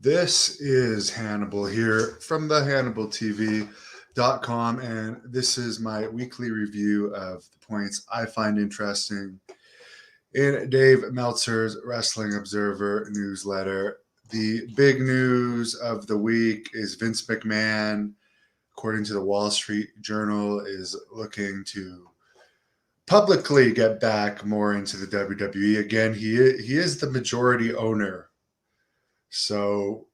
This is Hannibal here from the HannibalTV.com, and this is my weekly review of the points I find interesting in Dave Meltzer's Wrestling Observer newsletter. The big news of the week is Vince McMahon, according to the Wall Street Journal, is looking to publicly get back more into the WWE. Again, he is the majority owner. So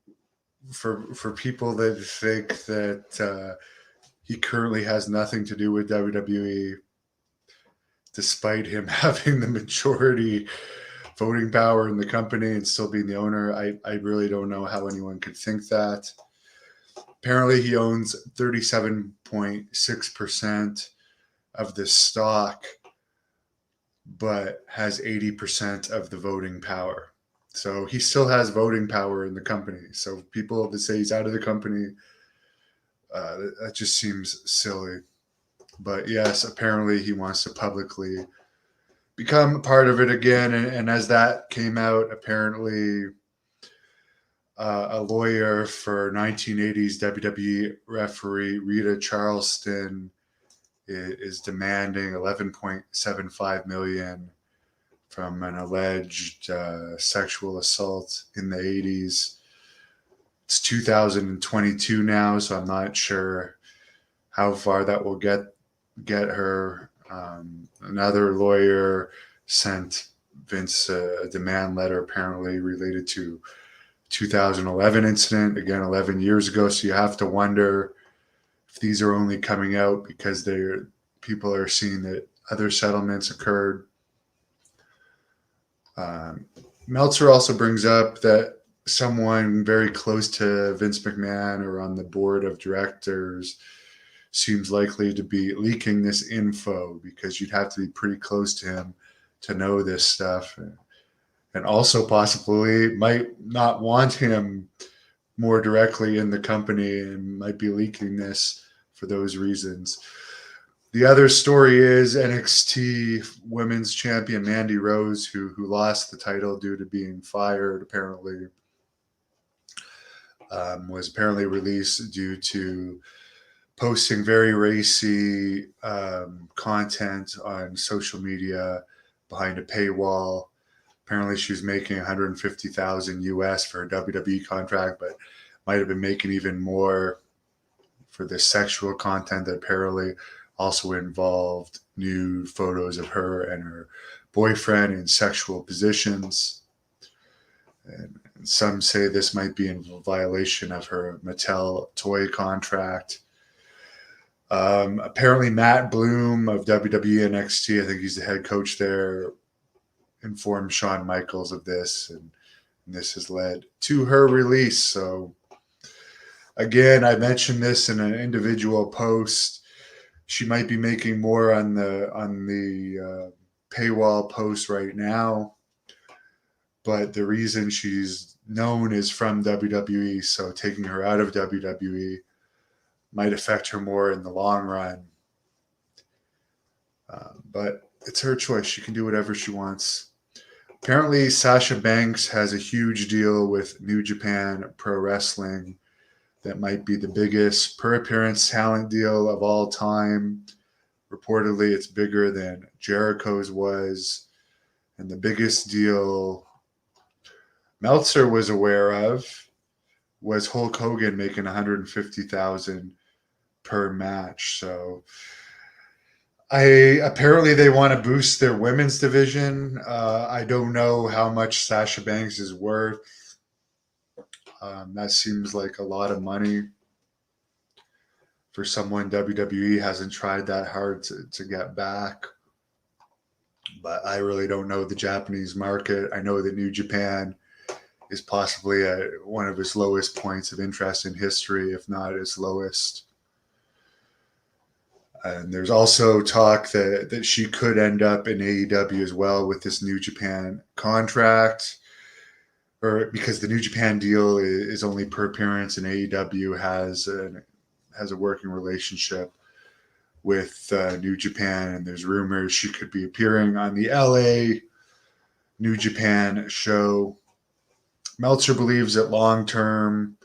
for people that think that he currently has nothing to do with WWE, despite him having the majority voting power in the company and still being the owner, I really don't know how anyone could think that. Apparently, he owns 37.6% of the stock, but has 80% of the voting power. So he still has voting power in the company. So people that say he's out of the company, that just seems silly. But yes, apparently he wants to publicly become part of it again. And as that came out, apparently a lawyer for 1980s WWE referee Rita Charleston is demanding $11.75 million from an alleged sexual assault in the 80s. It's 2022 now, so I'm not sure how far that will get her. Another lawyer sent Vince a demand letter apparently related to 2011 incident, again 11 years ago. So you have to wonder if these are only coming out because people are seeing that other settlements occurred. Meltzer also brings up that someone very close to Vince McMahon or on the board of directors seems likely to be leaking this info, because you'd have to be pretty close to him to know this stuff, and also possibly might not want him more directly in the company and might be leaking this for those reasons. The other story is NXT Women's Champion Mandy Rose, who lost the title due to being fired, apparently, was apparently released due to posting very racy content on social media behind a paywall. Apparently, she was making $150,000 US for a WWE contract, but might have been making even more for this sexual content that apparently also involved nude photos of her and her boyfriend in sexual positions. And some say this might be in violation of her Mattel toy contract. Apparently, Matt Bloom of WWE NXT, I think he's the head coach there, informed Shawn Michaels of this, and this has led to her release. So, again, I mentioned this in an individual post. She might be making more on the paywall post right now, but the reason she's known is from WWE. So taking her out of WWE might affect her more in the long run. But it's her choice. She can do whatever she wants. Apparently, Sasha Banks has a huge deal with New Japan Pro Wrestling that might be the biggest per appearance talent deal of all time. Reportedly, it's bigger than Jericho's was. And the biggest deal Meltzer was aware of was Hulk Hogan making $150,000 per match. So apparently they want to boost their women's division. I don't know how much Sasha Banks is worth. That seems like a lot of money for someone WWE hasn't tried that hard to get back. But I really don't know the Japanese market. I know that New Japan is possibly at one of its lowest points of interest in history, if not its lowest. And there's also talk that she could end up in AEW as well with this New Japan contract, or because the New Japan deal is only per appearance, and AEW has a working relationship with New Japan, and there's rumors she could be appearing on the LA New Japan show. Meltzer believes that long term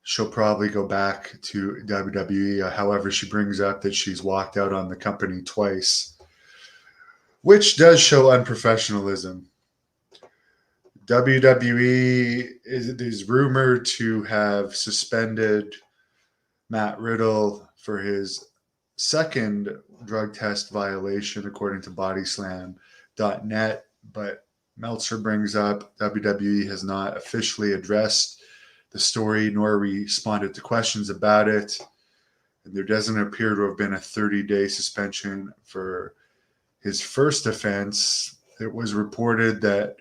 she'll probably go back to WWE. However, she brings up that she's walked out on the company twice, which does show unprofessionalism. WWE is rumored to have suspended Matt Riddle for his second drug test violation, according to Bodyslam.net. But Meltzer brings up WWE has not officially addressed the story nor responded to questions about it. And there doesn't appear to have been a 30-day suspension for his first offense. It was reported that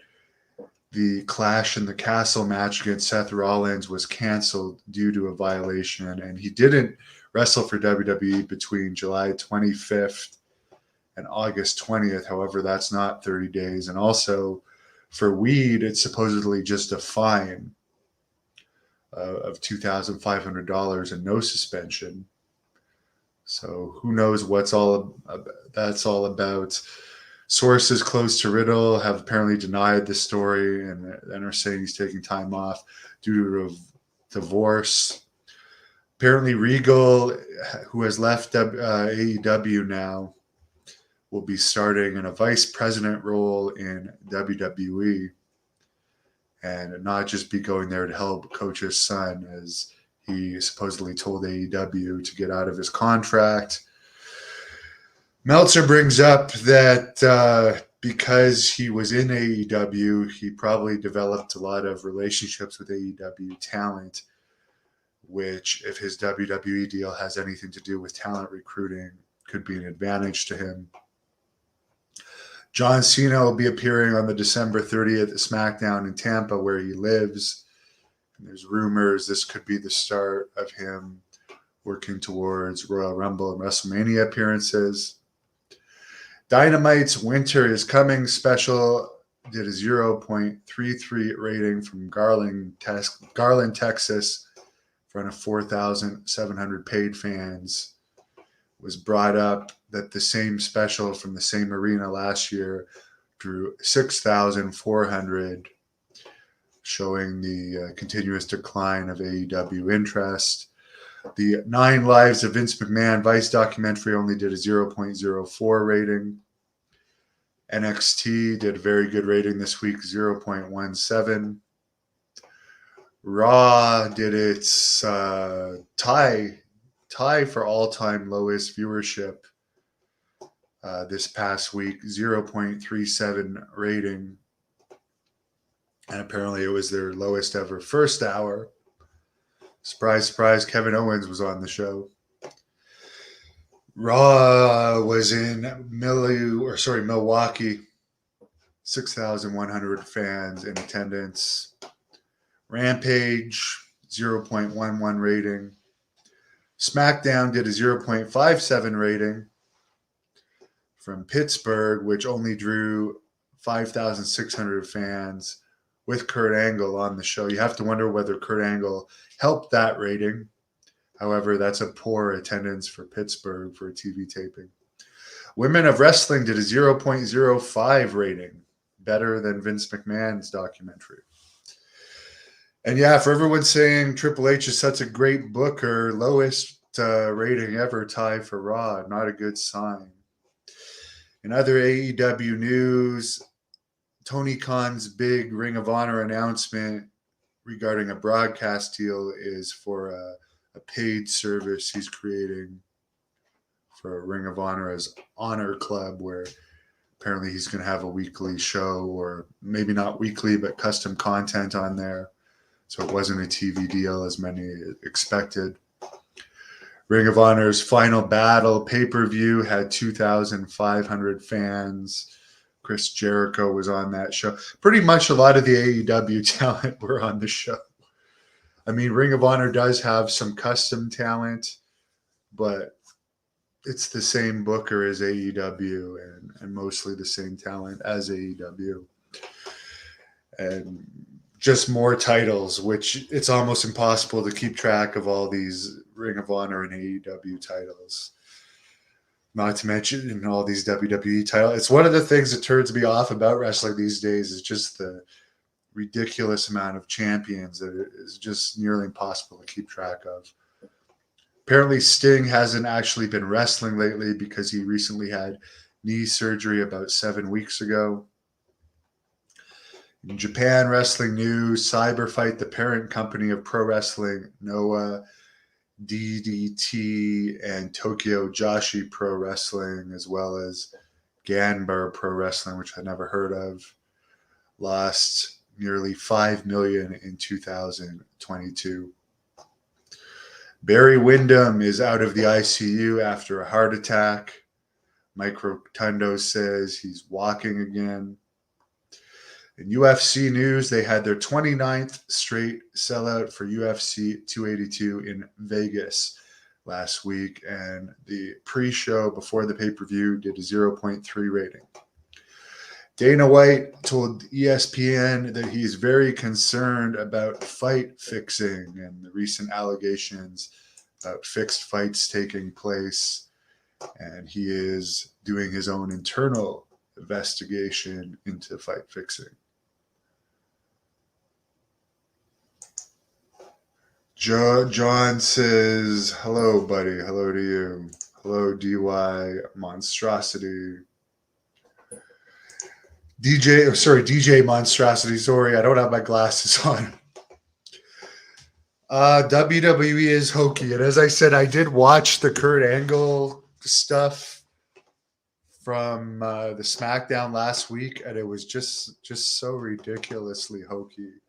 the Clash in the Castle match against Seth Rollins was canceled due to a violation, and he didn't wrestle for WWE between July 25th and August 20th. However, that's not 30 days. And also, for weed, it's supposedly just a fine of $2,500 and no suspension. So who knows what's that's all about. Sources close to Riddle have apparently denied the story and are saying he's taking time off due to a divorce. Apparently, Regal, who has left AEW now, will be starting in a vice president role in WWE and not just be going there to help coach his son, as he supposedly told AEW to get out of his contract. Meltzer brings up that because he was in AEW, he probably developed a lot of relationships with AEW talent, which, if his WWE deal has anything to do with talent recruiting, could be an advantage to him. John Cena will be appearing on the December 30th SmackDown in Tampa, where he lives. And there's rumors this could be the start of him working towards Royal Rumble and WrestleMania appearances. Dynamite's Winter is Coming special did a 0.33 rating from Garland, Texas, in front of 4,700 paid fans. It was brought up that the same special from the same arena last year drew 6,400, showing the continuous decline of AEW interest. The 9 Lives of Vince McMahon Vice documentary only did a 0.04 rating. NXT did a very good rating this week, 0.17. Raw did its tie for all-time lowest viewership this past week, 0.37 rating. And apparently it was their lowest ever first hour. Surprise, surprise, Kevin Owens was on the show. Raw was in Milwaukee, 6,100 fans in attendance. Rampage, 0.11 rating. SmackDown did a 0.57 rating from Pittsburgh, which only drew 5,600 fans with Kurt Angle on the show. You have to wonder whether Kurt Angle helped that rating. However, that's a poor attendance for Pittsburgh for a TV taping. Women of Wrestling did a 0.05 rating, better than Vince McMahon's documentary. And yeah, for everyone saying Triple H is such a great booker, lowest rating ever, tie for Raw, not a good sign. In other AEW news, Tony Khan's big Ring of Honor announcement regarding a broadcast deal is for a paid service he's creating for Ring of Honor as Honor Club, where apparently he's going to have a weekly show, or maybe not weekly, but custom content on there. So it wasn't a TV deal as many expected. Ring of Honor's Final Battle pay-per-view had 2,500 fans. Chris Jericho was on that show. Pretty much a lot of the AEW talent were on the show. I mean, Ring of Honor does have some custom talent, but it's the same booker as AEW and mostly the same talent as AEW. And just more titles, which it's almost impossible to keep track of all these Ring of Honor and AEW titles. Not to mention all these WWE titles. It's one of the things that turns me off about wrestling these days is just the ridiculous amount of champions that it is just nearly impossible to keep track of. Apparently, Sting hasn't actually been wrestling lately because he recently had knee surgery about 7 weeks ago. In Japan wrestling news, Cyberfight, the parent company of pro wrestling, Noah, DDT, and Tokyo Joshi Pro Wrestling, as well as Ganbare Pro Wrestling, which I never heard of, lost nearly $5 million in 2022. Barry Windham is out of the ICU after a heart attack. Mike Rotundo says he's walking again. In UFC news, they had their 29th straight sellout for UFC 282 in Vegas last week, and the pre-show before the pay-per-view did a 0.3 rating. Dana White told ESPN that he's very concerned about fight fixing and the recent allegations about fixed fights taking place, and he is doing his own internal investigation into fight fixing. John says, hello, buddy. Hello to you. Hello, DY Monstrosity. DJ Monstrosity. Sorry, I don't have my glasses on. WWE is hokey. And as I said, I did watch the Kurt Angle stuff from the SmackDown last week, and it was just so ridiculously hokey.